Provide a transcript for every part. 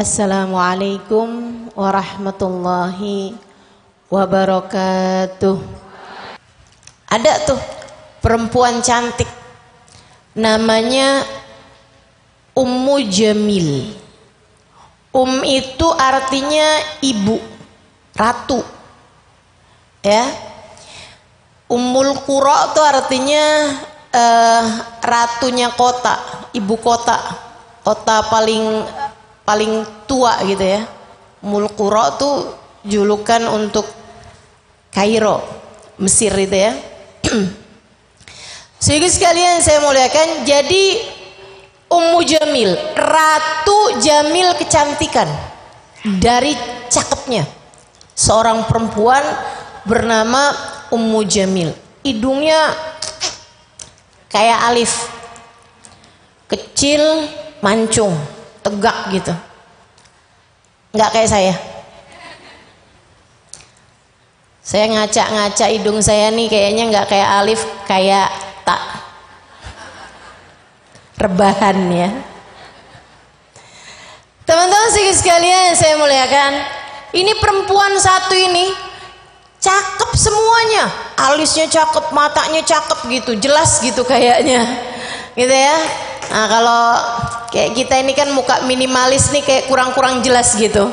Assalamualaikum warahmatullahi wabarakatuh. Ada tuh perempuan cantik namanya Ummu Jamil. Itu artinya ibu, ratu. Ya. Ummul Qura itu artinya ratunya kota, ibu kota. Kota paling tua gitu ya. Ummul Qura itu julukan untuk Kairo, Mesir itu ya. Sehingga sekalian saya muliakan, jadi Ummu Jamil, Ratu Jamil kecantikan dari cakepnya. Seorang perempuan bernama Ummu Jamil. Hidungnya kayak alif, kecil, mancung, tegak gitu. Nggak kayak saya. Saya ngaca-ngaca hidung saya nih kayaknya nggak kayak alif, kayak tak. Rebahan ya. Teman-teman sekalian saya muliakan, ini perempuan satu ini cakep semuanya, alisnya cakep, matanya cakep gitu, jelas gitu kayaknya, gitu ya. Nah kalau kayak kita ini kan muka minimalis nih kayak kurang-kurang jelas gitu.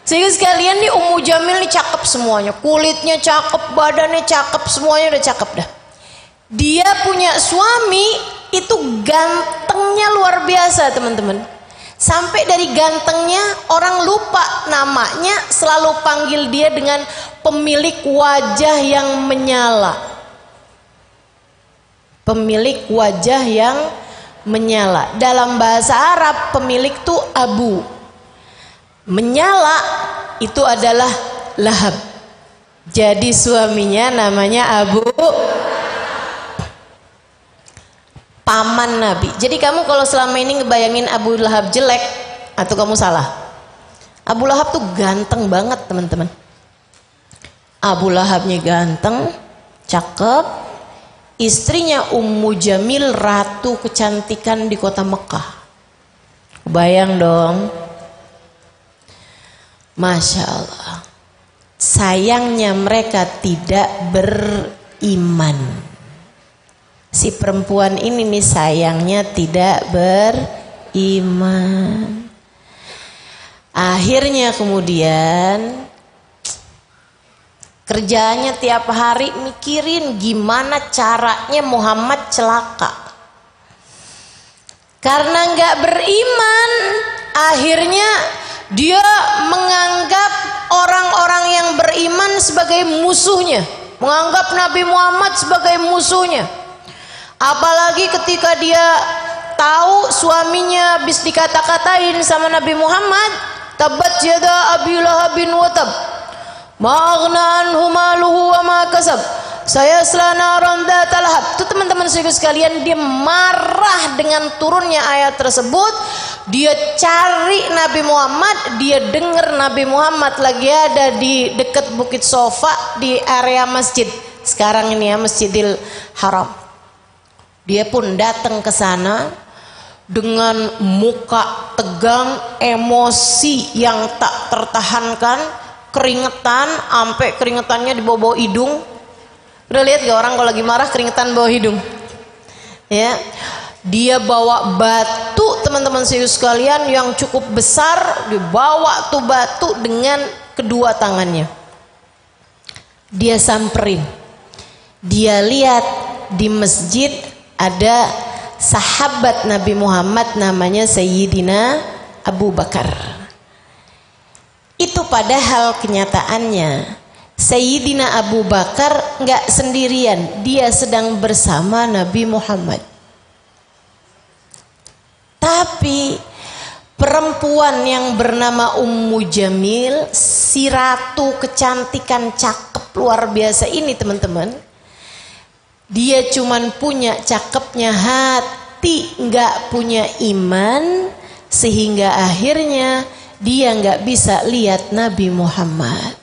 Sehingga sekalian nih Ummu Jamil nih cakep semuanya, kulitnya cakep, badannya cakep, semuanya udah cakep dah. Dia punya suami itu gantengnya luar biasa teman-teman. Sampai dari gantengnya orang lupa namanya, selalu panggil dia dengan pemilik wajah yang menyala. Pemilik wajah yang menyala. Dalam bahasa Arab pemilik itu Abu. Menyala itu adalah Lahab. Jadi suaminya namanya Abu, paman Nabi. Jadi kamu kalau selama ini ngebayangin Abu Lahab jelek, atau kamu salah. Abu Lahab tuh ganteng banget teman-teman. Abu Lahabnya ganteng, cakep. Istrinya Ummu Jamil, ratu kecantikan di kota Mekah. Bayang dong. Masya Allah. Sayangnya mereka tidak beriman. Si perempuan ini nih sayangnya tidak beriman. Akhirnya kemudian kerjaannya tiap hari mikirin gimana caranya Muhammad celaka. Karena nggak beriman, akhirnya dia menganggap orang-orang yang beriman sebagai musuhnya, menganggap Nabi Muhammad sebagai musuhnya. Apalagi ketika dia tahu suaminya habis dikata-katain sama Nabi Muhammad, tabat yada abi lahabin wa tab, ma aghna anhu maluhu wa ma kasab, saya selana ronda talahab. Itu teman-teman sekalian, dia marah dengan turunnya ayat tersebut. Dia cari Nabi Muhammad, dia dengar Nabi Muhammad lagi ada di dekat Bukit Sofa di area masjid sekarang ini ya, Masjidil Haram. Dia pun datang ke sana dengan muka tegang, emosi yang tak tertahankan, keringetan, sampai keringetannya di bawah hidung. Udah lihat gak orang kalau lagi marah keringetan bawah hidung? Ya, dia bawa batu teman-teman sekalian yang cukup besar, dibawa tuh batu dengan kedua tangannya. Dia samperin, dia lihat di masjid ada sahabat Nabi Muhammad namanya Sayyidina Abu Bakar. Itu padahal kenyataannya Sayyidina Abu Bakar nggak sendirian, dia sedang bersama Nabi Muhammad. Tapi perempuan yang bernama Ummu Jamil, si ratu kecantikan cakep luar biasa ini teman-teman, dia cuman punya cakepnya hati, nggak punya iman, sehingga akhirnya dia nggak bisa lihat Nabi Muhammad.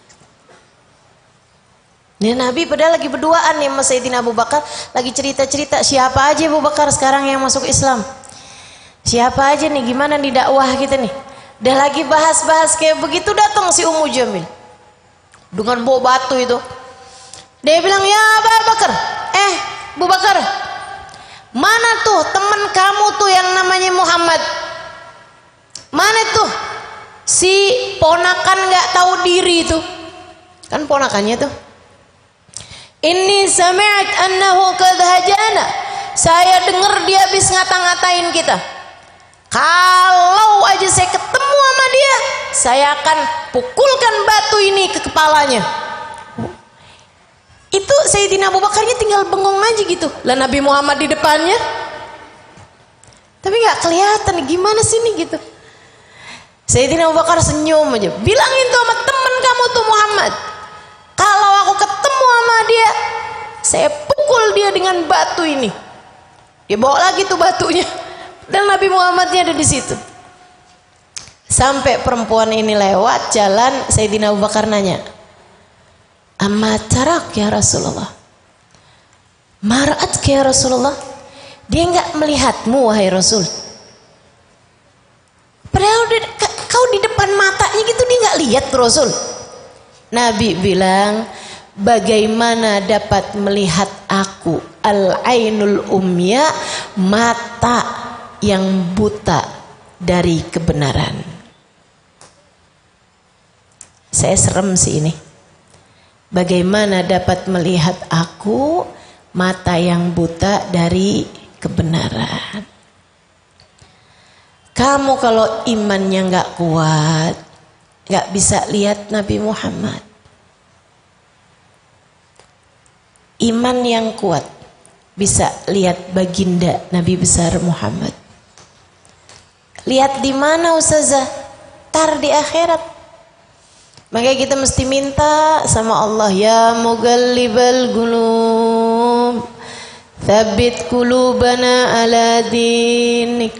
Ini Nabi padahal lagi berduaan nih sama Sayyidina Abu Bakar, lagi cerita-cerita siapa aja Abu Bakar sekarang yang masuk Islam, siapa aja nih, gimana nih dakwah kita nih. Udah lagi bahas-bahas kayak begitu, datang si Ummu Jamil dengan bawa batu itu. Dia bilang, ya Abu Bakar, Abu Bakar, mana tuh teman kamu tuh yang namanya Muhammad? Mana tuh si ponakan gak tahu diri itu? Kan ponakannya tuh. Inni sami'at annahu qad hajana. Saya dengar dia habis ngata-ngatain kita. Kalau aja saya ketemu sama dia, saya akan pukulkan batu ini ke kepalanya. Itu Sayyidina Abu Bakarnya tinggal bengong aja gitu. Lah Nabi Muhammad di depannya, tapi nggak kelihatan gimana sih nih gitu. Sayyidina Abu Bakar senyum aja. Bilangin tuh sama temen kamu tuh Muhammad, kalau aku ketemu sama dia, saya pukul dia dengan batu ini. Dia bawa lagi tuh batunya, dan Nabi Muhammadnya ada di situ. Sampai perempuan ini lewat jalan, Sayyidina Abu Bakar nanya, amma tarak ya Rasulullah, mara'at ya Rasulullah, dia nggak melihatmu wahai Rasul. Padahal kau di depan matanya gitu, dia nggak lihat Rasul. Nabi bilang, bagaimana dapat melihat aku, al-ainul umya, mata yang buta dari kebenaran. Saya serem sih ini. Bagaimana dapat melihat aku, mata yang buta dari kebenaran. Kamu kalau imannya nggak kuat, nggak bisa lihat Nabi Muhammad. Iman yang kuat bisa lihat baginda Nabi besar Muhammad. Lihat di mana Ustazah? Tar di akhirat. Makanya kita mesti minta sama Allah, ya mughallibal qulub, tsabbit qulubana ala dinik.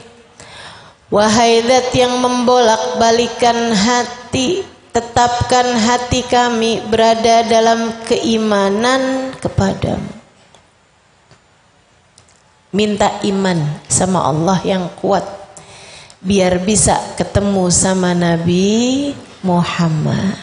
Wahai zat yang membolak-balikan hati, tetapkan hati kami berada dalam keimanan kepadamu. Minta iman sama Allah yang kuat, biar bisa ketemu sama Nabi Muhammad.